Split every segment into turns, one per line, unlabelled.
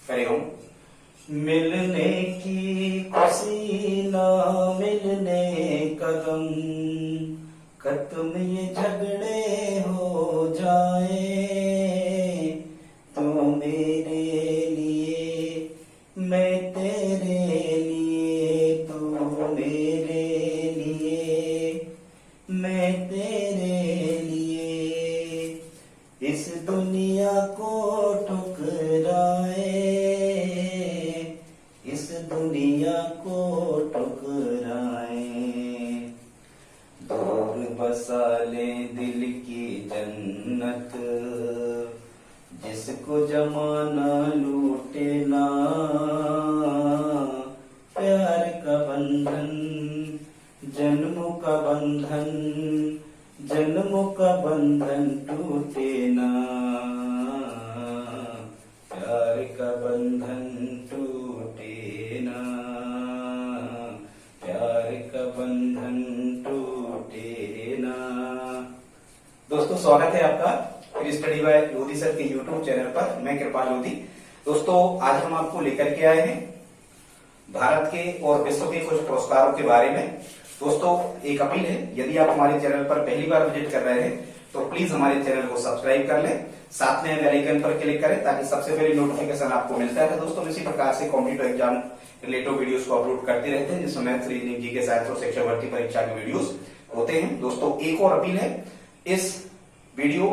करे हूं। मिलने की खुशी ना मिलने का गम, खत्म ये झगड़े हो जाए, तू मेरे लिए मैं तेरे लिए, तू मेरे लिए मैं तेरे लिए, इस दुनिया को ठुकराए, इस दुनिया को ठुकराए, दूर बसा ले दिल की जन्नत, जिसको जमाना लूटे ना, प्यार का बंधन जन्मों का बंधन, जन्मों का बंधन टूटे ना, प्यार का बंधन टूटे ना, प्यार का बंधन टूटे ना। दोस्तों स्वागत है आपका स्टडी बाय लोधी सर के यूट्यूब चैनल पर। मैं कृपाल लोधी। दोस्तों आज हम आपको लेकर के आए हैं भारत के और विश्व के कुछ पुरस्कारों के बारे में। दोस्तों एक अपील है, यदि आप हमारे चैनल पर पहली बार विजिट कर रहे हैं तो प्लीज हमारे चैनल को सब्सक्राइब कर लें, साथ में बेल आइकन पर क्लिक करें ताकि सबसे पहले नोटिफिकेशन आपको मिलता है। दोस्तों इसी प्रकार से कॉम्पिटिटिव एग्जाम रिलेटेड वीडियोस को अपलोड करते रहते हैं, जिसमें मैथ्स, रीजनिंग, जीके, साइंस और शिक्षक भर्ती परीक्षा के वीडियोस होते हैं। दोस्तों एक और अपील है, इस वीडियो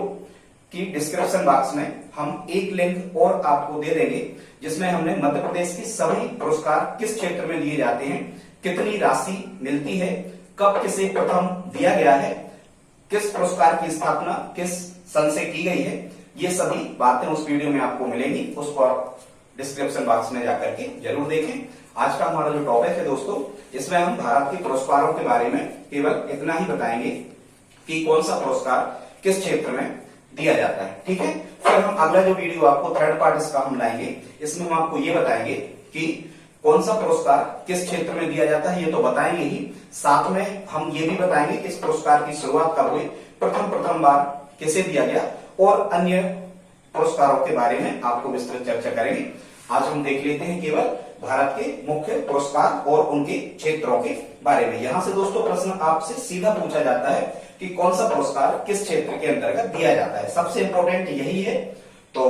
की डिस्क्रिप्शन बॉक्स में हम एक लिंक और आपको दे देंगे, जिसमें हमने मध्य प्रदेश के सभी पुरस्कार किस क्षेत्र में दिए जाते हैं, कितनी राशि मिलती है, कब किसे प्रथम दिया गया है, किस पुरस्कार की स्थापना किस सन से की गई है, ये सभी बातें उस वीडियो में आपको मिलेंगी। उसको आप डिस्क्रिप्शन बॉक्स में जाकर के जरूर देखें। आज का हमारा जो टॉपिक है दोस्तों, इसमें हम भारत के पुरस्कारों के बारे में केवल इतना ही बताएंगे कि कौन सा पुरस्कार किस क्षेत्र में दिया जाता है। ठीक है, फिर हम अगला जो वीडियो आपको थर्ड पार्ट इसका हम लाएंगे, इसमें हम आपको ये बताएंगे कि कौन सा पुरस्कार किस क्षेत्र में दिया जाता है, ये तो बताएंगे ही, साथ में हम ये भी बताएंगे कि इस पुरस्कार की शुरुआत कब हुई, प्रथम बार किसे दिया गया, और अन्य पुरस्कारों के बारे में आपको विस्तृत चर्चा करेंगे। आज हम देख लेते हैं केवल भारत के मुख्य पुरस्कार और उनके क्षेत्रों के बारे में। यहां से दोस्तों प्रश्न आपसे सीधा पूछा जाता है कि कौन सा पुरस्कार किस क्षेत्र के अंतर्गत दिया जाता है, सबसे इंपॉर्टेंट यही है। तो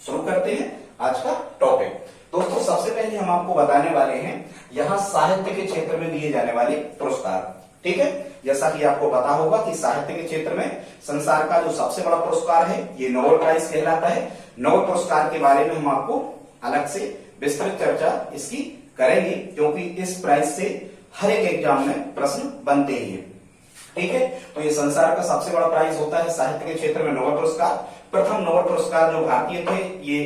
शुरू करते हैं आज का टॉपिक। दोस्तों सबसे पहले हम आपको बताने वाले हैं यहाँ साहित्य के क्षेत्र में दिए जाने वाले पुरस्कार। ठीक है, जैसा कि आपको पता होगा कि साहित्य के क्षेत्र में संसार का जो सबसे बड़ा पुरस्कार है ये नोबेल प्राइज कहलाता है। नोबेल पुरस्कार के बारे में हम आपको अलग से विस्तृत चर्चा इसकी करेंगे, क्योंकि इस प्राइज से हर एक एग्जाम में प्रश्न बनते ही है। ठीक है, तो ये संसार का सबसे बड़ा प्राइज होता है साहित्य के क्षेत्र में नोबेल पुरस्कार। प्रथम नोबेल पुरस्कार जो भारतीय थे ये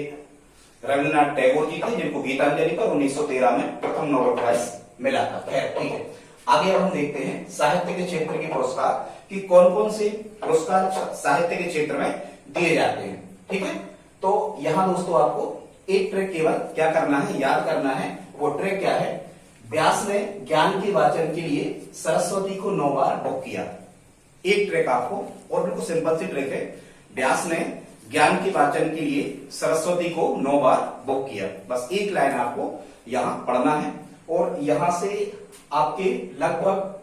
रविन्द्रनाथ टैगोर जी थे, जिनको गीतांजलि पर 1913 में प्रथम नोबेल प्राइज मिला था। ठीक है, आगे अब हम देखते हैं साहित्य के क्षेत्र के पुरस्कार कि कौन कौन से पुरस्कार साहित्य के क्षेत्र में दिए जाते हैं। ठीक है, तो यहाँ दोस्तों आपको एक ट्रिक केवल क्या करना है, याद करना है। वो ट्रिक क्या है, व्यास ने ज्ञान के वाचन के लिए सरस्वती को 9 बार बुक किया। एक ट्रिक आपको, और बिल्कुल सिंपल सी ट्रिक है, व्यास ने ज्ञान के वाचन के लिए सरस्वती को 9 बार बुक किया। बस एक लाइन आपको यहां पढ़ना है, और यहां से आपके लगभग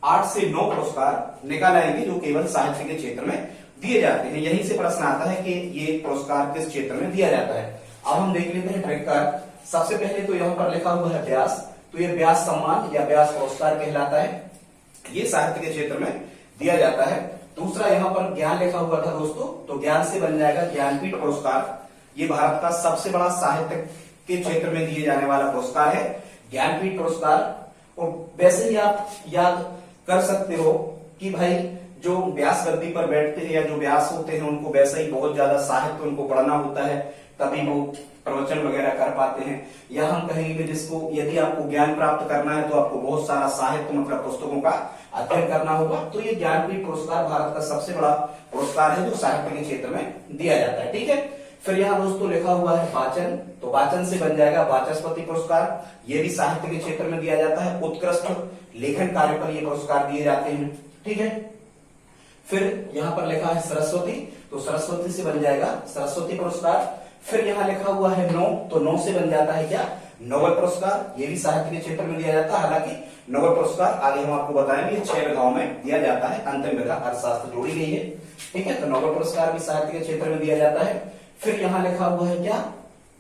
8 से 9 पुरस्कार निकाल आएंगे जो केवल साहित्य के क्षेत्र में दिए जाते हैं। यहीं से प्रश्न आता है कि ये पुरस्कार किस क्षेत्र में दिया जाता है। अब हम देख लेते हैं ट्रिक का। सबसे पहले तो यहाँ पर लिखा हुआ है व्यास, तो ये व्यास सम्मान या व्यास पुरस्कार कहलाता है, ये साहित्य के क्षेत्र में दिया जाता है। दूसरा यहाँ पर ज्ञान लिखा हुआ था दोस्तों, तो ज्ञान से बन जाएगा ज्ञानपीठ पुरस्कार। ये भारत का सबसे बड़ा साहित्य के क्षेत्र में दिए जाने वाला पुरस्कार है, ज्ञानपीठ पुरस्कार। और वैसे ही आप याद कर सकते हो कि भाई जो व्यास गद्दी पर बैठते हैं या जो व्यास होते हैं उनको वैसे ही बहुत ज्यादा साहित्य उनको पढ़ना होता है, तभी वो प्रवचन वगैरह कर पाते हैं। या हम कहेंगे कि जिसको यदि आपको ज्ञान प्राप्त करना है तो आपको बहुत सारा साहित्य मतलब पुस्तकों का अध्ययन करना होगा। तो ये ज्ञानपीठ पुरस्कार भारत का सबसे बड़ा पुरस्कार है जो साहित्य के क्षेत्र में दिया जाता है। ठीक है, फिर यहाँ दोस्तों लिखा हुआ है वाचन, तो वाचन से बन जाएगा वाचस्पति पुरस्कार। ये भी साहित्य के क्षेत्र में दिया जाता है, उत्कृष्ट लेखन कार्य पर ये पुरस्कार दिए जाते हैं। ठीक है, फिर यहाँ पर लिखा है सरस्वती, तो सरस्वती से बन जाएगा सरस्वती पुरस्कार। फिर यहाँ लिखा हुआ है 9, तो 9 से बन जाता है क्या, नोबेल पुरस्कार। ये भी साहित्य के क्षेत्र में दिया जाता है। हालांकि नोबेल पुरस्कार आगे हम आपको बताएंगे 6 विधाओं में दिया जाता है, अंतिम विधा अर्थशास्त्र जोड़ी गई है, ठीक है। तो नोबेल पुरस्कार भी साहित्य के क्षेत्र में दिया जाता है। फिर यहाँ लिखा हुआ है क्या,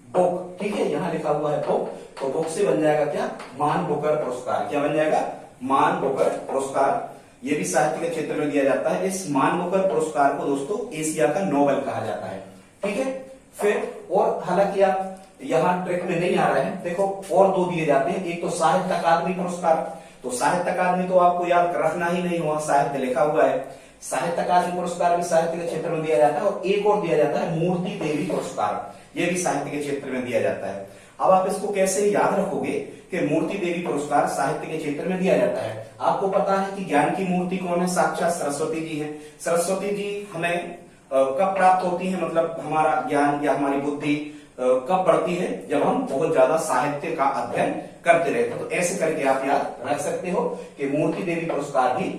बुक, ठीक है, यहाँ लिखा हुआ है बुक, तो बुक से बन जाएगा क्या, मान बुकर पुरस्कार। क्या बन जाएगा, मान बुकर पुरस्कार। ये भी साहित्य के क्षेत्र में दिया जाता है। इस मान बुकर पुरस्कार को दोस्तों एशिया का नोबेल कहा जाता है, ठीक है। फिर और हालांकि आप यहाँ ट्रैक में नहीं आ रहे हैं, देखो और 2 दिए जाते हैं। एक तो साहित्य अकादमी पुरस्कार, तो साहित्य अकादमी तो आपको याद रखना ही नहीं, वहां साहित्य लिखा हुआ है। साहित्य अकादमी पुरस्कार भी साहित्य के क्षेत्र में दिया जाता है। और एक और दिया जाता है मूर्ति देवी पुरस्कार, ये भी साहित्य के क्षेत्र में दिया जाता है। अब आप इसको कैसे याद रखोगे कि मूर्ति देवी पुरस्कार साहित्य के क्षेत्र में दिया जाता है। आपको पता है कि ज्ञान की मूर्ति कौन है, साक्षात सरस्वती जी है। सरस्वती जी हमें कब प्राप्त होती है, मतलब हमारा ज्ञान या हमारी बुद्धि कब बढ़ती है, जब हम बहुत ज्यादा साहित्य का अध्ययन करते रहते हैं। तो ऐसे करके आप याद रख सकते हो कि मूर्ति देवी पुरस्कार भी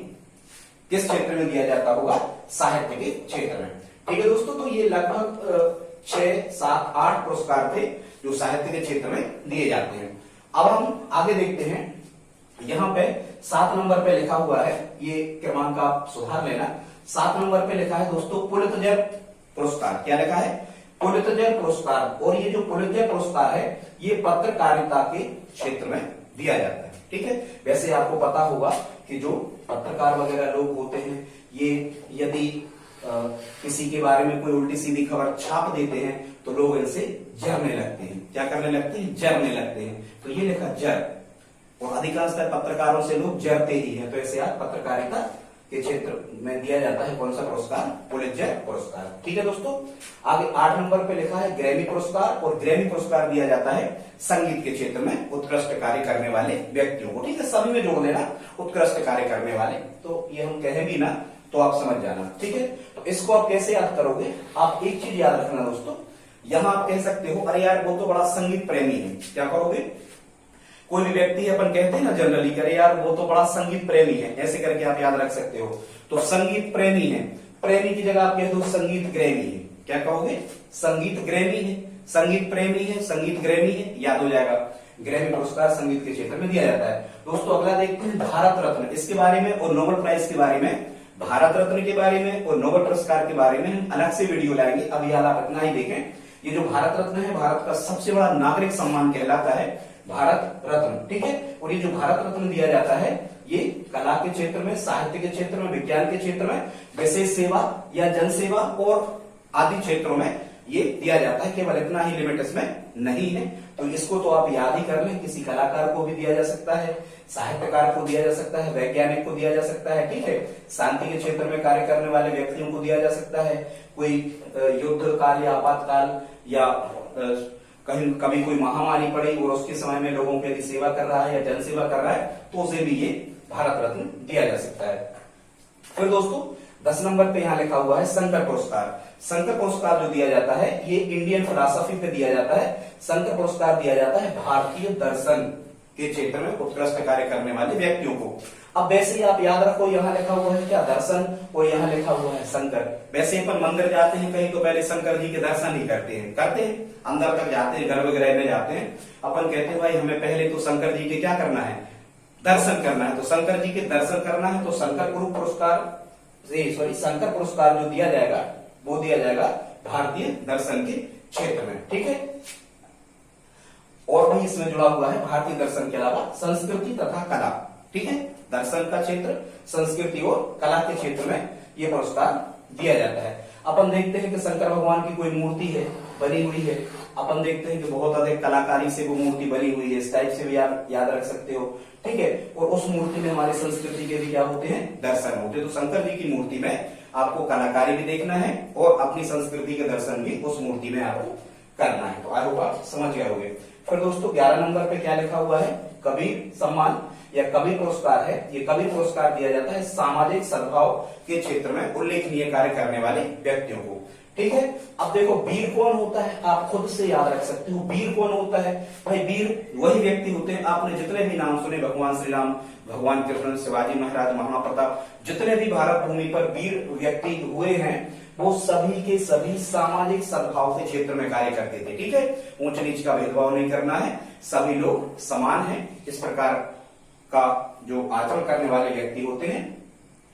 किस क्षेत्र में दिया जाता होगा, साहित्य के क्षेत्र में, ठीक है दोस्तों। तो ये लगभग 6, 7, 8 पुरस्कार थे जो साहित्य के क्षेत्र में दिए जाते हैं। अब हम आगे देखते हैं, यहाँ पे 7 नंबर पे लिखा हुआ है, ये क्रमांक आप सुधार लेना। 7 नंबर पे लिखा है दोस्तों पुलित्जर पुरस्कार। क्या लिखा है, पुलित्जर पुरस्कार। और ये जो पुलित्जर पुरस्कार है ये पत्रकारिता के क्षेत्र में दिया जाता है, ठीक है। वैसे आपको पता होगा कि जो पत्रकार वगैरह लोग होते हैं, ये यदि किसी के बारे में कोई उल्टी सीधी खबर छाप देते हैं तो लोग इनसे जरने लगते हैं। क्या करने लगते हैं, जरने लगते हैं। तो ये लिखा जर, और अधिकांशतः पत्रकारों से लोग जरते ही हैं। तो ऐसे आप पत्रकारिता के क्षेत्र में दिया जाता है कौन सा पुरस्कार, पुलित्जर पुरस्कार, ठीक है दोस्तों। आगे 8 नंबर पे लिखा है ग्रैमी पुरस्कार। और ग्रैमी पुरस्कार दिया जाता है संगीत के क्षेत्र में उत्कृष्ट कार्य करने वाले व्यक्तियों को, ठीक है। सभी में जोड़ लेना, उत्कृष्ट कार्य करने वाले, तो ये हम कहें भी ना तो आप समझ जाना, ठीक है। तो इसको आप कैसे याद करोगे, आप एक चीज याद रखना दोस्तों, यहां आप कह सकते हो अरे यार वो तो बड़ा संगीत प्रेमी है। क्या करोगे, कोई भी व्यक्ति है, अपन कहते हैं ना जनरली, करे यार वो तो बड़ा संगीत प्रेमी है, ऐसे करके आप याद रख सकते हो। तो संगीत प्रेमी है, प्रेमी की जगह आप कह दो संगीत ग्रैमी है। क्या कहोगे, संगीत ग्रैमी है, संगीत प्रेमी है, संगीत ग्रैमी है, याद हो जाएगा। ग्रैमी पुरस्कार संगीत के क्षेत्र में दिया जाता है। दोस्तों अगला देखते हैं भारत रत्न, इसके बारे में और नोबेल प्राइज के बारे में, भारत रत्न के बारे में और नोबेल पुरस्कार के बारे में हम अलग से वीडियो लाएंगे। अभी हाल आप इतना ही देखें, ये जो भारत रत्न है भारत का सबसे बड़ा नागरिक सम्मान कहलाता है भारत रत्न, ठीक है। और ये जो भारत रत्न दिया जाता है ये कला के क्षेत्र में, साहित्य के क्षेत्र में, विज्ञान के क्षेत्र में, विशेष सेवा या जन सेवा और आदि क्षेत्रों में ये दिया जाता है। केवल इतना ही लिमिट इसमें नहीं है। तो इसको तो आप याद ही कर लें, किसी कलाकार को भी दिया जा सकता है, साहित्यकार को दिया जा सकता है, वैज्ञानिक को दिया जा सकता है, ठीक है। शांति के क्षेत्र में कार्य करने वाले व्यक्तियों को दिया जा सकता है, कोई युद्ध काल या आपातकाल या कहीं कभी कोई महामारी पड़ी और उसके समय में लोगों की यदि सेवा कर रहा है या जन सेवा कर रहा है तो उसे भी ये भारत रत्न दिया जा सकता है। फिर दोस्तों 10 नंबर पे यहाँ लिखा हुआ है शंकर पुरस्कार। शंकर पुरस्कार जो दिया जाता है ये इंडियन फिलॉसफी पे दिया जाता है। शंकर पुरस्कार दिया जाता है भारतीय दर्शन के क्षेत्र में उत्कृष्ट कार्य करने वाले व्यक्तियों को। अब वैसे ही आप याद रखो, यहाँ लिखा हुआ है क्या, दर्शन, और यहाँ लिखा हुआ है शंकर। वैसे अपन मंदिर जाते हैं कहीं तो पहले शंकर जी के दर्शन ही करते हैं, अंदर तक जाते हैं, गर्भगृह में जाते हैं, अपन कहते हैं भाई हमें पहले तो शंकर जी के क्या करना है, दर्शन करना है। तो शंकर जी के दर्शन करना है तो शंकर गुरु पुरस्कार, शंकर पुरस्कार जो दिया जाएगा वो दिया जाएगा भारतीय दर्शन के क्षेत्र में, ठीक है। और भी इसमें जुड़ा हुआ है भारतीय दर्शन के अलावा संस्कृति तथा कला, ठीक है। दर्शन का क्षेत्र, संस्कृति और कला के क्षेत्र में ये पुरस्कार दिया जाता है। अपन देखते हैं कि शंकर भगवान की कोई मूर्ति है, बनी हुई है, अपन देखते हैं कि बहुत अधिक कलाकारी से वो मूर्ति बनी हुई है, इस टाइप से भी आप याद रख सकते हो, ठीक है। और उस मूर्ति में हमारी संस्कृति के भी क्या होते हैं, दर्शन होते हैं। तो शंकर जी की मूर्ति में आपको कलाकारी भी देखना है और अपनी संस्कृति के दर्शन भी उस मूर्ति में आपको करना है। तो आई होप आप समझ गए होंगे। फिर दोस्तों 11 नंबर पे क्या लिखा हुआ है, कबीर सम्मान या कबीर पुरस्कार है। ये कबीर पुरस्कार दिया जाता है सामाजिक सद्भाव के क्षेत्र में उल्लेखनीय कार्य करने वाले व्यक्तियों को, ठीक है। अब देखो वीर कौन होता है, आप खुद से याद रख सकते हो। वीर कौन होता है भाई, वीर वही व्यक्ति होते हैं, आपने जितने भी नाम सुने, भगवान श्री राम, भगवान कृष्ण, शिवाजी महाराज, महाप्रताप, जितने भी भारत भूमि पर वीर व्यक्ति हुए हैं वो सभी के सभी सामाजिक सद्भाव के क्षेत्र में कार्य करते थे। ठीक है, ऊंच नीच का भेदभाव नहीं करना है, सभी लोग समान हैं, इस प्रकार का जो आचरण करने वाले व्यक्ति होते हैं,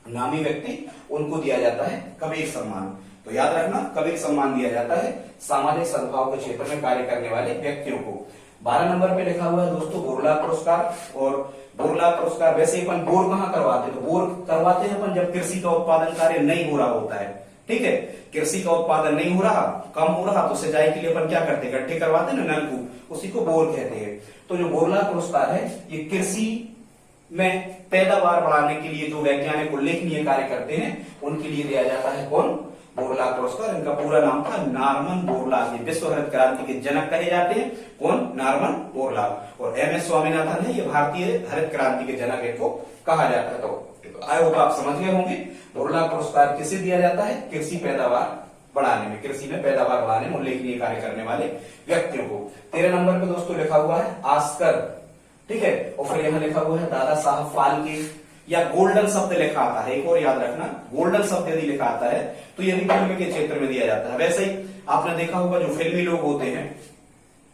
नामी व्यक्ति, उनको दिया जाता है कबीर सम्मान। तो याद रखना, कबीर सम्मान दिया जाता है सामाजिक सद्भाव के क्षेत्र में कार्य करने वाले व्यक्तियों को। 12 नंबर पे लिखा हुआ है दोस्तों बोरलाग पुरस्कार। और बोरलाग पुरस्कार वैसे अपन बोर कहाँ करवाते, तो बोर करवाते हैं अपन जब कृषि का उत्पादन कार्य नहीं हो रहा होता है। ठीक है, कृषि का उत्पादन नहीं हो रहा, कम हो रहा, तो सिंचाई के लिए अपन क्या करते, गड्ढे करवाते हैं ना, नलकूप, उसी को बोर कहते हैं। तो जो बोरलाग पुरस्कार है ये कृषि में पैदावार बढ़ाने के लिए जो वैज्ञानिक उल्लेखनीय कार्य करते हैं उनके लिए दिया जाता है। कौन, बोरलाग पुरस्कार। इनका पूरा नाम था नॉर्मन बोरलाग, ये विश्व हरित क्रांति के जनक कहे जाते हैं। कौन, नॉर्मन बोरलाग। और एम एस स्वामीनाथन है, ये भारतीय हरित क्रांति के जनक इनको कहा जाता है। तो आई होप आप समझ गए होंगे बोरलाग पुरस्कार किसे दिया जाता है, कृषि पैदावार बढ़ाने में, कृषि में पैदावार बढ़ाने में उल्लेखनीय कार्य करने वाले व्यक्तियों को। 13 नंबर पे दोस्तों लिखा हुआ है ऑस्कर। ठीक है, और फिर यहाँ लिखा हुआ है दादा साहब फाल्के, या गोल्डन शब्द लिखा आता है। एक और याद रखना, गोल्डन शब्द यदि लिखा आता है तो ये भी फिल्म के क्षेत्र में दिया जाता है। वैसे ही आपने देखा होगा जो फिल्मी लोग होते हैं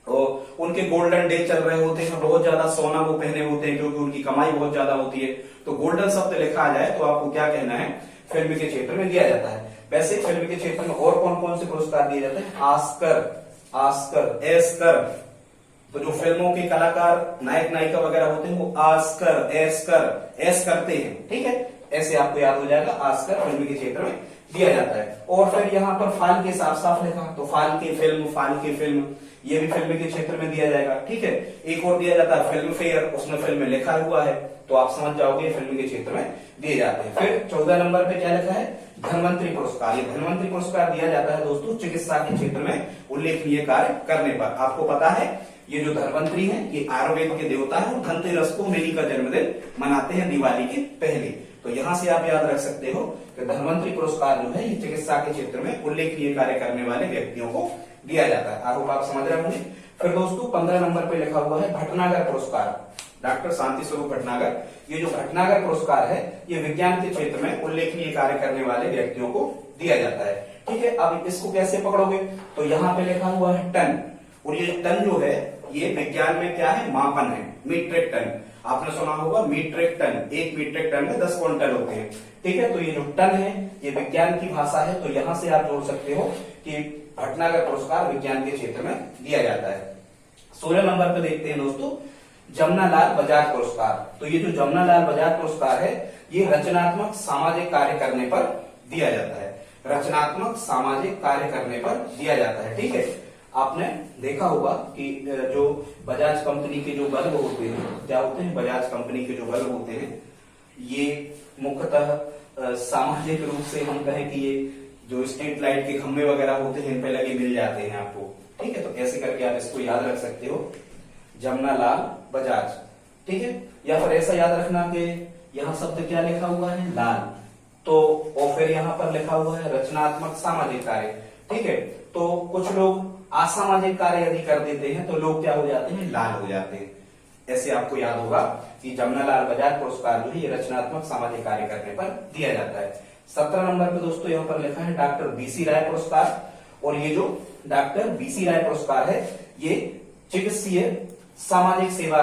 और उनके गोल्डन डे चल रहे होते हैं, बहुत ज्यादा सोना वो पहने होते हैं क्योंकि उनकी कमाई बहुत ज्यादा होती है। तो गोल्डन शब्द लिखा आ जाए तो आपको क्या कहना है, फिल्म के क्षेत्र में दिया जाता है। वैसे फिल्म के क्षेत्र में और कौन कौन से पुरस्कार दिए जाते हैं, ऑस्कर, ऑस्कर, एस्कर। तो जो फिल्मों के कलाकार नायक नायिका वगैरह होते हैं वो ऑस्कर, एस्कर, एस करते हैं। ठीक है, ऐसे आपको याद हो जाएगा, ऑस्कर फिल्म के क्षेत्र में दिया जाता है। और फिर यहाँ पर फाल के साफ साफ लिखा, तो फाल की फिल्म, फाल की फिल्म, ये भी फिल्म के क्षेत्र में दिया जाएगा। ठीक है, एक और दिया जाता है फिल्म फेयर, उसमें फिल्म में लिखा हुआ है, तो आप समझ जाओगे फिल्म के क्षेत्र में दिए जाते हैं। फिर 14 नंबर पे क्या लिखा है, धन्वंतरी पुरस्कार। ये धन्वंतरी पुरस्कार दिया जाता है दोस्तों चिकित्सा के क्षेत्र में उल्लेखनीय कार्य करने पर। आपको पता है ये जो धन्वंतरी है ये आयुर्वेद के देवता है और धनतेरस को उन्हीं का जन्मदिन मनाते हैं दिवाली के पहले। तो यहाँ से आप याद रख सकते हो कि धन्वंतरी पुरस्कार जो है ये चिकित्सा के क्षेत्र में उल्लेखनीय कार्य करने वाले व्यक्तियों को दिया जाता है। आप समझ रहे होंगे। फिर दोस्तों 15 नंबर पे लिखा हुआ है भटनागर पुरस्कार, डॉक्टर शांति स्वरूप भटनागर। ये जो भटनागर पुरस्कार है ये विज्ञान के क्षेत्र में उल्लेखनीय कार्य करने वाले व्यक्तियों को दिया जाता है। ठीक है, अब इसको कैसे पकड़ोगे, तो यहाँ पे लिखा हुआ है टन, और ये टन जो है ये विज्ञान में क्या है, मापन है, मीट्रिक टन। आपने सुना होगा मीट्रिक टन, 1 मीट्रिक टन में 10 क्विंटल होते हैं। ठीक है, तो ये जो टन है ये विज्ञान की भाषा है, तो यहां से आप जोड़ सकते हो कि भटनागर पुरस्कार विज्ञान के क्षेत्र में दिया जाता है। 16 नंबर पे देखते हैं दोस्तों जमनालाल बजाज पुरस्कार। तो ये जो जमनालाल बजाज पुरस्कार है ये रचनात्मक सामाजिक कार्य करने पर दिया जाता है, रचनात्मक सामाजिक कार्य करने पर दिया जाता है। ठीक है, आपने देखा होगा कि जो बजाज कंपनी के जो बल्ब होते हैं, क्या होते हैं, बजाज कंपनी के जो बल्ब होते हैं ये मुख्यतः सामाजिक रूप से हम कहें कि ये जो स्ट्रीट लाइट के खंभे वगैरह होते हैं इन पे लगे मिल जाते हैं आपको। ठीक है, तो ऐसे करके आप इसको याद रख सकते हो, जमनालाल बजाज। ठीक है, या फिर ऐसा याद रखना कि यहाँ शब्द क्या लिखा हुआ है, लाल, तो और फिर यहाँ पर लिखा हुआ है रचनात्मक सामाजिक कार्य। ठीक है, तो कुछ लोग असामाजिक कार्य यदि कर देते हैं तो लोग क्या हो जाते हैं, लाल हो जाते हैं। ऐसे आपको याद होगा कि जमनालाल बजाज पुरस्कार जो है ये रचनात्मक सामाजिक कार्य करने पर दिया जाता है। 17 नंबर पे दोस्तों यहाँ पर लिखा है डॉक्टर बीसी राय पुरस्कार। और ये जो डॉक्टर बीसी राय पुरस्कार है ये चिकित्सीय सामाजिक सेवा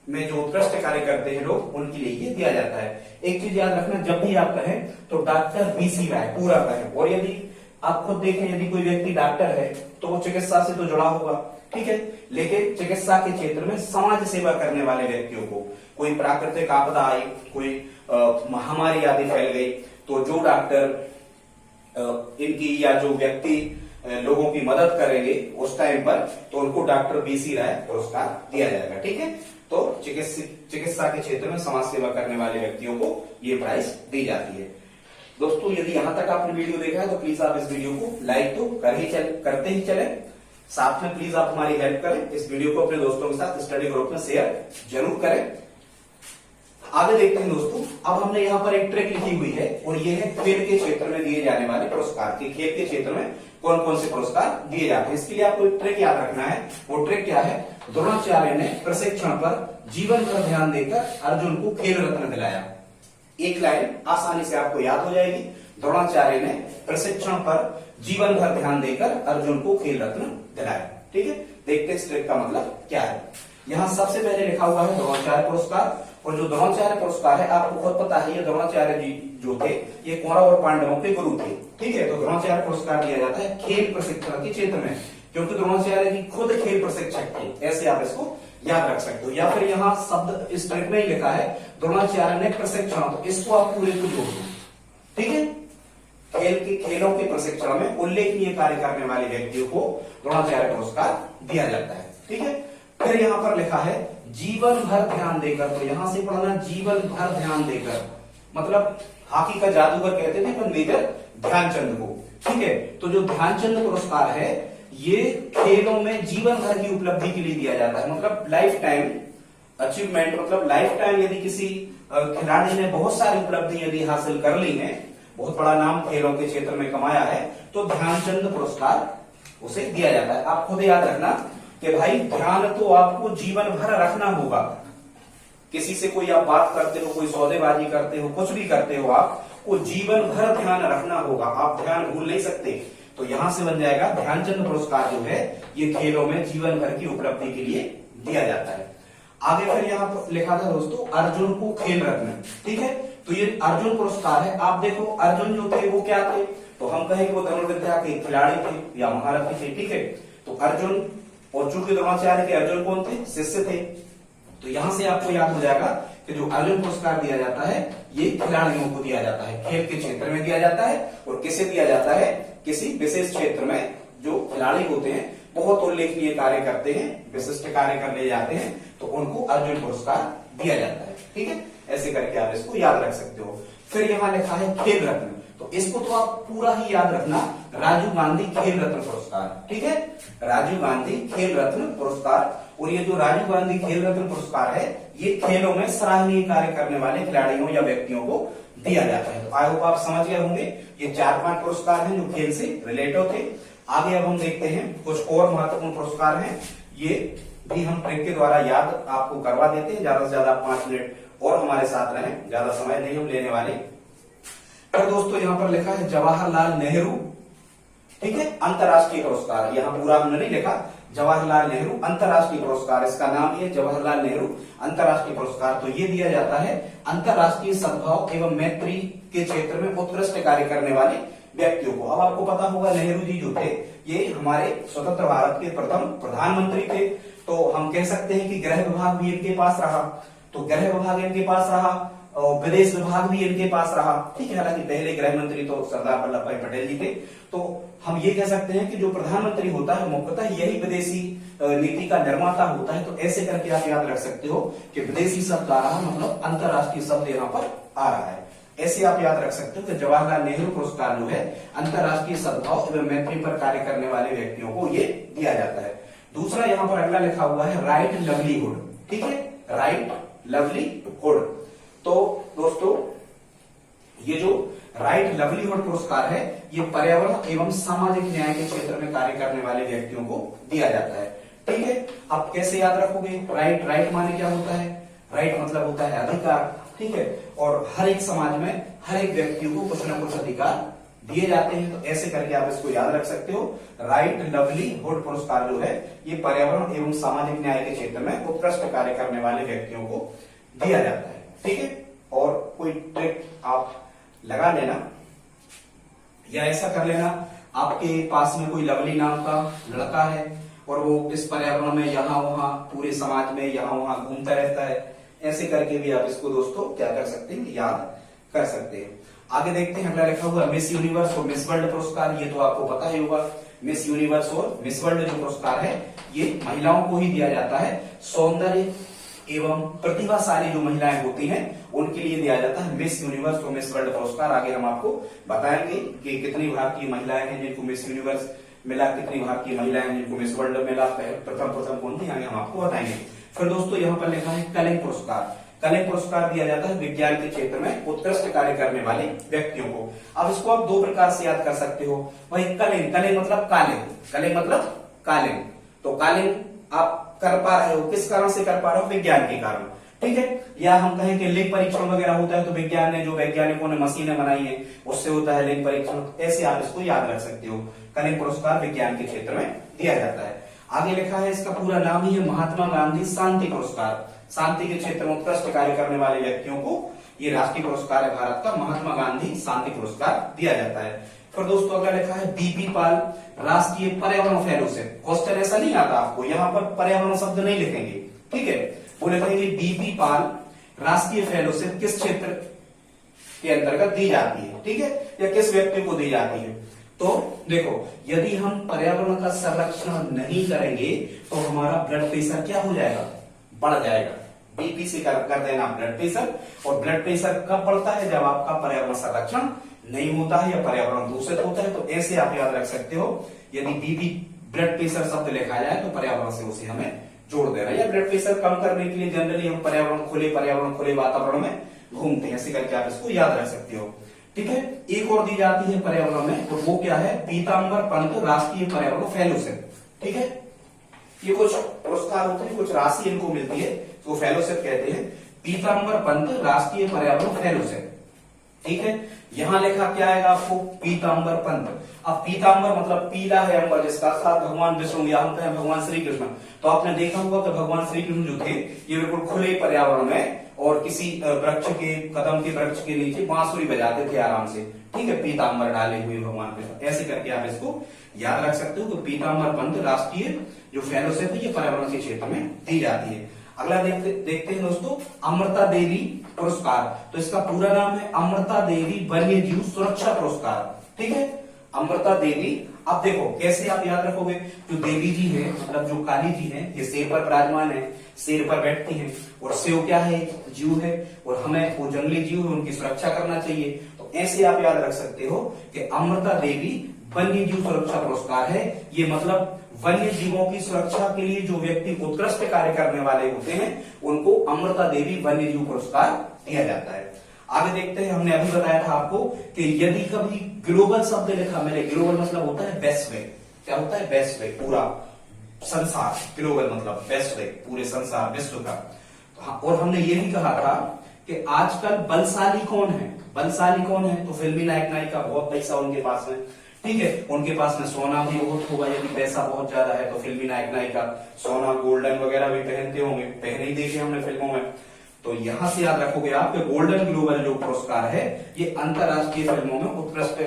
में जो उत्कृष्ट कार्य करते हैं लोग उनके लिए ये दिया जाता है। एक चीज याद रखना, जब भी आप कहें तो डॉक्टर बीसी राय पूरा कहें, और यदि आप खुद देखें यदि कोई व्यक्ति डॉक्टर है तो वो चिकित्सा से तो जुड़ा होगा। ठीक है, लेकिन चिकित्सा के क्षेत्र में समाज सेवा करने वाले व्यक्तियों को, कोई प्राकृतिक आपदा आई, कोई महामारी आदि फैल गई, तो जो डॉक्टर इनकी या जो व्यक्ति लोगों की मदद करेंगे उस टाइम पर, तो उनको डॉक्टर बीसी राय पुरस्कार दिया जाएगा। ठीक है, तो चिकित्सा के क्षेत्र में समाज सेवा करने वाले व्यक्तियों को ये प्राइज दी जाती है। दोस्तों यदि यहां तक आपने वीडियो देखा है तो प्लीज आप इस वीडियो को लाइक तो करते ही चले, साथ में प्लीज आप हमारी हेल्प करें, इस वीडियो को अपने दोस्तों के साथ स्टडी ग्रुप में शेयर जरूर करें। आगे देखते हैं दोस्तों, अब हमने यहाँ पर एक ट्रिक लिखी हुई है और ये है खेल के क्षेत्र में दिए जाने वाले पुरस्कार की। खेल के क्षेत्र में कौन कौन से पुरस्कार दिए जाते हैं, इसके लिए आपको एक ट्रिक याद रखना है। वो ट्रिक क्या है, द्रोणाचार्य ने प्रशिक्षण पर जीवन पर ध्यान देकर अर्जुन को खेल रत्न दिलाया। एक लाइन आसानी से आपको याद हो जाएगी, द्रोणाचार्य ने प्रशिक्षण पर जीवन भर ध्यान देकर अर्जुन को खेल रत्न दिलाया। ठीक है, देखते हैं इस ट्रिक का मतलब क्या है। यहाँ सबसे पहले लिखा हुआ है द्रोणाचार्य पुरस्कार, और जो द्रोणाचार्य पुरस्कार है आपको खुद पता है, ये द्रोणाचार्य जी जो थे ये कौरव और पांडवों के गुरु थे। ठीक है, तो द्रोणाचार्य पुरस्कार दिया जाता है खेल प्रशिक्षण के क्षेत्र में, क्योंकि द्रोणाचार्य जी खुद खेल प्रशिक्षक थे, ऐसे आप इसको याद रख सकते हो। या फिर यहाँ शब्द इस ट्रिक में ही लिखा है द्रोणाचार्य ने प्रशिक्षण, तो इसको आप पूरे को जोड़ दो। ठीक है, खेलों के प्रशिक्षण में उल्लेखनीय कार्य करने वाले व्यक्तियों को द्रोणाचार्य पुरस्कार दिया जाता है। ठीक है, फिर यहाँ पर लिखा है जीवन भर ध्यान देकर, तो यहां से पढ़ना जीवन भर ध्यान देकर, मतलब हॉकी का जादूगर कहते थे पर मेजर ध्यानचंद को। ठीक है, तो जो ध्यानचंद पुरस्कार है ये खेलों में जीवन भर की उपलब्धि के लिए दिया जाता है, मतलब लाइफ टाइम अचीवमेंट, मतलब लाइफ टाइम यदि किसी खिलाड़ी ने बहुत सारी उपलब्धि यदि हासिल कर ली है, बहुत बड़ा नाम खेलों के क्षेत्र में कमाया है, तो ध्यानचंद पुरस्कार उसे दिया जाता है। आप खुद याद रखना कि भाई ध्यान तो आपको जीवन भर रखना होगा। किसी से कोई आप बात करते हो, कोई सौदेबाजी करते हो, कुछ भी करते हो, आपको जीवन भर ध्यान रखना होगा, आप ध्यान भूल नहीं सकते। तो यहां से बन जाएगा ध्यानचंद पुरस्कार जो है ये खेलों में जीवन भर की उपलब्धि के लिए दिया जाता है। आगे फिर यहाँ पर लिखा था दोस्तों अर्जुन को खेल रत्न। ठीक है, तो ये अर्जुन पुरस्कार है। आप देखो अर्जुन जो थे वो क्या थे, तो हम कहें वो धनुर्विद्या के खिलाड़ी थे या महारथी थे। ठीक है, तो अर्जुन, और चूंकि द्रोणाचार्य के अर्जुन कौन थे, शिष्य थे, तो यहां से आपको याद हो जाएगा कि जो अर्जुन पुरस्कार दिया जाता है ये खिलाड़ियों को दिया जाता है, खेल के क्षेत्र में दिया जाता है। और किसे दिया जाता है, किसी विशेष क्षेत्र में जो खिलाड़ी होते हैं, बहुत उल्लेखनीय कार्य करते हैं, विशिष्ट कार्य करने जाते हैं, तो उनको अर्जुन पुरस्कार दिया जाता है। ठीक है, ऐसे करके आप इसको याद रख सकते हो। फिर यहाँ लिखा है खेल रत्न, तो इसको तो आप पूरा ही याद रखना, राजीव गांधी खेल रत्न पुरस्कार। ठीक है, राजीव गांधी खेल रत्न पुरस्कार। और ये जो राजीव गांधी खेल रत्न पुरस्कार है ये खेलों में सराहनीय कार्य करने वाले खिलाड़ियों या व्यक्तियों को दिया जाता है। तो आई होप आप समझ गए होंगे, ये 4-5 पुरस्कार हैं जो खेल से रिलेटेड थे। आगे अब हम देखते हैं कुछ और महत्वपूर्ण पुरस्कार हैं, ये भी हम ट्रिक के द्वारा याद आपको करवा देते हैं। ज्यादा से ज्यादा 5 मिनट और हमारे साथ रहें, ज्यादा समय नहीं हम लेने वाले। पर दोस्तों यहाँ पर लिखा है जवाहरलाल नेहरू, ठीक है, अंतरराष्ट्रीय पुरस्कार। यहाँ पूरा हमने नहीं लिखा, जवाहरलाल नेहरू अंतरराष्ट्रीय पुरस्कार, इसका नाम है जवाहरलाल नेहरू अंतरराष्ट्रीय पुरस्कार। तो ये दिया जाता है अंतरराष्ट्रीय सद्भाव एवं मैत्री के क्षेत्र में उत्कृष्ट कार्य करने वाले व्यक्तियों को। अब आपको पता होगा नेहरू जी जो थे ये हमारे स्वतंत्र भारत के प्रथम प्रधानमंत्री थे, तो हम कह सकते हैं कि गृह विभाग भी इनके पास रहा, तो गृह विभाग इनके पास रहा और विदेश विभाग भी इनके पास रहा। ठीक है, हालांकि पहले गृह मंत्री तो सरदार वल्लभ भाई पटेल जी थे, तो हम ये कह सकते हैं कि जो प्रधानमंत्री होता है मुख्यतः यही विदेशी नीति का निर्माता होता है। तो ऐसे करके आप याद रख सकते हो कि विदेशी शब्द आ रहा है, मतलब अंतरराष्ट्रीय शब्द यहाँ पर आ रहा है। ऐसे आप याद रख सकते हो कि जवाहरलाल नेहरू पुरस्कार जो है अंतरराष्ट्रीय सद्भाव एवं मैत्री पर कार्य करने वाले व्यक्तियों को ये दिया जाता है। दूसरा यहाँ पर अगला लिखा हुआ है राइट लवलीहुड। ठीक है, राइट लवलीहुड। तो दोस्तों ये जो राइट लवलीहुड पुरस्कार है ये पर्यावरण एवं सामाजिक न्याय के क्षेत्र में कार्य करने वाले व्यक्तियों को दिया जाता है। ठीक है, आप कैसे याद रखोगे, राइट, राइट माने क्या होता है, राइट मतलब होता है अधिकार। ठीक है, और हर एक समाज में हर एक व्यक्ति को कुछ न कुछ अधिकार दिए जाते हैं, तो ऐसे करके आप इसको याद रख सकते हो। राइट लवलीहुड पुरस्कार जो है ये पर्यावरण एवं सामाजिक न्याय के क्षेत्र में उत्कृष्ट कार्य करने वाले व्यक्तियों को दिया जाता है। ठीक है, और कोई ट्रिक आप लगा लेना या ऐसा कर लेना, आपके पास में कोई लवली नाम का लड़का है और वो इस पर्यावरण में यहाँ वहां पूरे समाज में यहाँ वहां घूमता रहता है, ऐसे करके भी आप इसको दोस्तों क्या कर सकते हैं, याद कर सकते हैं। आगे देखते हैं, अगला लिखा हुआ मिस यूनिवर्स और मिस वर्ल्ड पुरस्कार। ये तो आपको पता ही होगा, मिस यूनिवर्स और मिस वर्ल्ड जो पुरस्कार है ये महिलाओं को ही दिया जाता है। सौंदर्य एवं प्रतिभाशाली जो महिलाएं होती हैं उनके लिए दिया जाता है मिस यूनिवर्स और मिस वर्ल्ड पुरस्कार। आगे हम आपको बताएंगे कि कितनी भारतीय महिलाएं हैं जिनको मिस यूनिवर्स मिला, कितनी भारतीय महिलाएं हैं जिनको मिस वर्ल्ड मिला, प्रथम कौन थी, आगे हम आपको बताएंगे। फिर दोस्तों यहाँ पर लिखा है कलिंग पुरस्कार। कलिंग पुरस्कार दिया जाता है विज्ञान के क्षेत्र में उत्कृष्ट कार्य करने वाले व्यक्तियों को। अब इसको आप 2 प्रकार से याद कर सकते हो। वही कलिंग, कलिंग मतलब कालिंग, कलिंग मतलब कालिंग। तो कालिंग आप कर पा रहे हो, किस कारण से कर पा रहे हो, विज्ञान के कारण। ठीक है। या हम कहें कि लिंग परीक्षण वगैरह होता है तो विज्ञान ने जो वैज्ञानिकों ने मशीनें बनाई है उससे होता है लिंग परीक्षण, ऐसे आप इसको याद रख सकते हो। कनिंग पुरस्कार विज्ञान के क्षेत्र में दिया जाता है। आगे लिखा है इसका पूरा नाम ही है महात्मा गांधी शांति पुरस्कार। शांति के क्षेत्र में उत्कृष्ट कार्य करने वाले व्यक्तियों को ये राष्ट्रीय पुरस्कार है भारत का, महात्मा गांधी शांति पुरस्कार दिया जाता है। फिर दोस्तों अगला लिखा है बीपी पाल राष्ट्रीय पर्यावरण फेलोशिप। क्वेश्चन ऐसा नहीं आता आपको, यहाँ पर पर्यावरण शब्द नहीं लिखेंगे, ठीक है, वो लिखेंगे बीपी पाल राष्ट्रीय फेलोशिप किस क्षेत्र के अंतर्गत दी जाती है, ठीक है, या किस व्यक्ति को दी जाती है। तो देखो, यदि हम पर्यावरण का संरक्षण नहीं करेंगे तो हमारा ब्लड प्रेशर क्या हो जाएगा, बढ़ जाएगा। बीपी से कर देना ब्लड प्रेशर, और ब्लड प्रेशर कब बढ़ता है, जब आपका पर्यावरण संरक्षण नहीं होता है या पर्यावरण दूषित होता है। तो ऐसे आप याद रख सकते हो, यदि बीपी ब्लड प्रेशर शब्द लिखा जाए तो पर्यावरण से उसे हमें जोड़ देना। या ब्लड प्रेशर कम करने के लिए जनरली हम पर्यावरण खुले वातावरण में घूमते हैं, ऐसे करके आप इसको याद रख सकते हो, ठीक है। एक और दी जाती है पर्यावरण में, और वो क्या है, पीताम्बर पंत राष्ट्रीय पर्यावरण फेलोशिप, ठीक है। ये कुछ पुरस्कार होते हैं, कुछ राशि इनको मिलती है तो फेलोशिप कहते हैं। पीताम्बर पंत राष्ट्रीय पर्यावरण फेलोशिप, ठीक है। यहां लिखा क्या आएगा आपको, पीताम्बर पंत। अब पीताम्बर मतलब पीला है अंबर, जिसका साथ भगवान विष्णु या हम कहें भगवान श्री कृष्ण। तो आपने देखा होगा कि भगवान श्री कृष्ण जो थे ये बिल्कुल खुले पर्यावरण में और किसी वृक्ष के, कदम के वृक्ष के नीचे बांसुरी बजाते थे आराम से, ठीक है, पीताम्बर डाले हुए भगवान के। ऐसे करके आप इसको याद रख सकते हो कि पीताम्बर पंत राष्ट्रीय जो फेलोशिप है ये पर्यावरण के क्षेत्र में दी जाती है। अगला देखते हैं दोस्तों, अमृता देवी पुरस्कार। तो इसका पूरा नाम है अमृता देवी वन्य जीव सुरक्षा पुरस्कार, ठीक है, अमृता देवी। अब देखो कैसे आप याद रखोगे, जो देवी जी है मतलब जो काली जी है, ये शेर पर विराजमान है, शेर पर बैठती हैं, और शेर क्या है, जीव है, और हमें वो जंगली जीव है उनकी सुरक्षा करना चाहिए। तो ऐसे आप याद रख सकते हो कि अमृता देवी वन्य जीव सुरक्षा पुरस्कार है। ये मतलब वन्य जीवों की सुरक्षा के लिए जो व्यक्ति उत्कृष्ट कार्य करने वाले होते हैं उनको अमृता देवी वन्य जीव पुरस्कार दिया जाता है। आगे देखते हैं, हमने अभी बताया था आपको कि यदि कभी ग्लोबल शब्द लिखा, मेरे ग्लोबल मतलब होता है वैश्विक, क्या होता है, वैश्विक, पूरा संसार, ग्लोबल मतलब वैश्विक, पूरे संसार, विश्व का। हाँ, और हमने ये भी कहा था कि आजकल बलशाली कौन है, बलशाली कौन है, तो फिल्मी नायक नायिका, बहुत पैसा उनके पास में, ठीक है, उनके पास में सोना भी बहुत होगा, यदि पैसा बहुत ज्यादा है तो फिल्मी नायक नायिका सोना गोल्डन वगैरह भी पहनते होंगे, पहने ही देखे हमने फिल्मों में। तो यहां से याद रखोगे आप कि गोल्डन ग्लोबल जो पुरस्कार है ये अंतरराष्ट्रीय फिल्मों में उत्कृष्ट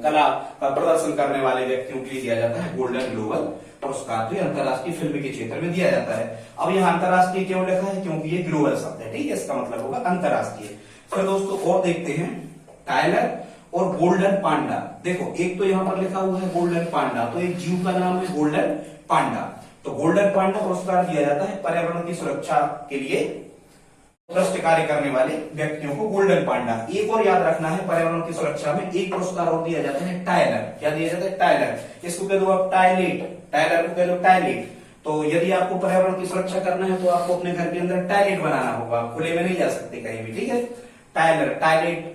कला का प्रदर्शन करने वाले व्यक्तियों के लिए दिया जाता है गोल्डन ग्लोबल पुरस्कार, जो अंतरराष्ट्रीय फिल्म के क्षेत्र में दिया जाता है। अब यहाँ अंतरराष्ट्रीय क्यों लिखा है, क्योंकि ये ग्लोबल शब्द है, ठीक है, इसका मतलब होगा अंतरराष्ट्रीय। फिर दोस्तों और देखते हैं, टाइलर और गोल्डन पांडा। देखो एक तो यहाँ पर लिखा हुआ है गोल्डन पांडा, तो एक जीव का नाम है गोल्डन पांडा। तो गोल्डन पांडा पुरस्कार दिया जाता है पर्यावरण की सुरक्षा के लिए उत्कृष्ट कार्य करने वाले व्यक्तियों को गोल्डन पांडा। एक और याद रखना है, पर्यावरण की सुरक्षा में एक पुरस्कार और दिया जाता है टायलर। क्या दिया जाता है, टायलर। इसको कह दो आप टायलेट, टायलर को कह दो टायलेट। तो यदि आपको पर्यावरण की सुरक्षा करना है तो आपको अपने घर के अंदर टायलेट बनाना होगा, खुले में नहीं जा सकते कहीं भी, ठीक है, टायलर, टायलेट।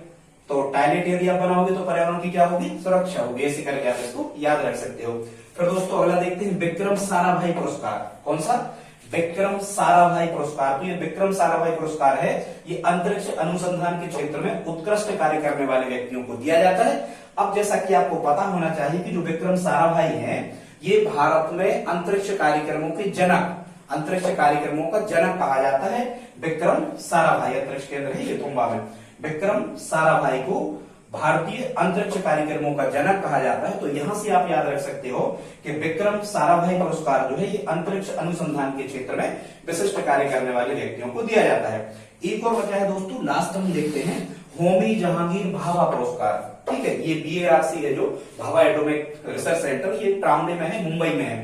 तो टायलेट यदि आप बनाओगे तो पर्यावरण की क्या होगी, सुरक्षा होगी। ऐसे करके आप इसको याद रख सकते हो। फिर दोस्तों अगला देखते हैं विक्रम साराभाई पुरस्कार। कौन सा, विक्रम साराभाई पुरस्कार। तो ये विक्रम साराभाई पुरस्कार है, ये अंतरिक्ष अनुसंधान के क्षेत्र में उत्कृष्ट कार्य करने वाले व्यक्तियों को दिया जाता है। अब जैसा कि आपको पता होना चाहिए कि जो विक्रम साराभाई हैं ये भारत में अंतरिक्ष कार्यक्रमों के जनक, अंतरिक्ष कार्यक्रमों का जनक कहा जाता है विक्रम साराभाई। अंतरिक्ष केंद्र है ये तुम्बा में। विक्रम साराभाई को भारतीय अंतरिक्ष कार्यक्रमों का जनक कहा जाता है। तो यहां से आप याद रख सकते हो कि विक्रम साराभाई पुरस्कार जो है ये अंतरिक्ष अनुसंधान के क्षेत्र में विशिष्ट कार्य करने वाले व्यक्तियों को दिया जाता है। एक और बचा है दोस्तों, लास्ट हम देखते हैं होमी जहांगीर भाभा पुरस्कार। ठीक है, ये BARC है जो भाभा एटॉमिक रिसर्च सेंटर, ये ट्रामडे में है, मुंबई में है।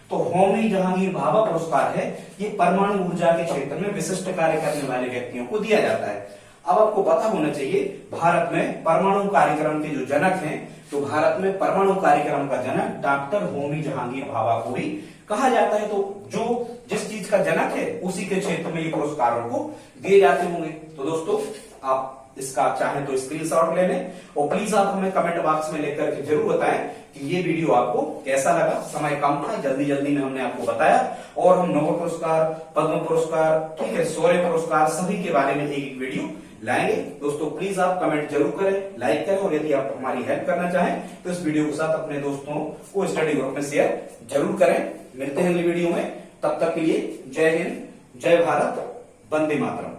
तो होमी जहांगीर भाभा पुरस्कार है, ये परमाणु ऊर्जा के क्षेत्र में विशिष्ट कार्य करने वाले व्यक्तियों को दिया जाता है। अब आपको पता होना चाहिए भारत में परमाणु कार्यक्रम के जो जनक हैं, तो भारत में परमाणु कार्यक्रम का जनक डॉक्टर होमी जहांगीर भाभा को भी कहा जाता है। तो जो जिस चीज का जनक है उसी के क्षेत्र में ये पुरस्कारों को दिए जाते होंगे। तो दोस्तों आप इसका चाहें तो स्क्रीनशॉट ले लें और प्लीज आप हमें कमेंट बॉक्स में लिख करके जरूर बताएं कि ये वीडियो आपको कैसा लगा। समय कम था, जल्दी जल्दी में हमने आपको बताया, और हम नोबेल पुरस्कार, पद्म पुरस्कार, ठीक है, शौर्य पुरस्कार, सभी के बारे में एक वीडियो लाएंगे। दोस्तों प्लीज आप कमेंट जरूर करें, लाइक करें, और यदि आप हमारी हेल्प करना चाहें तो इस वीडियो के साथ अपने दोस्तों को स्टडी ग्रुप में शेयर जरूर करें। मिलते हैं अगली वीडियो में, तब तक के लिए जय हिंद, जय भारत, वंदे मातरम।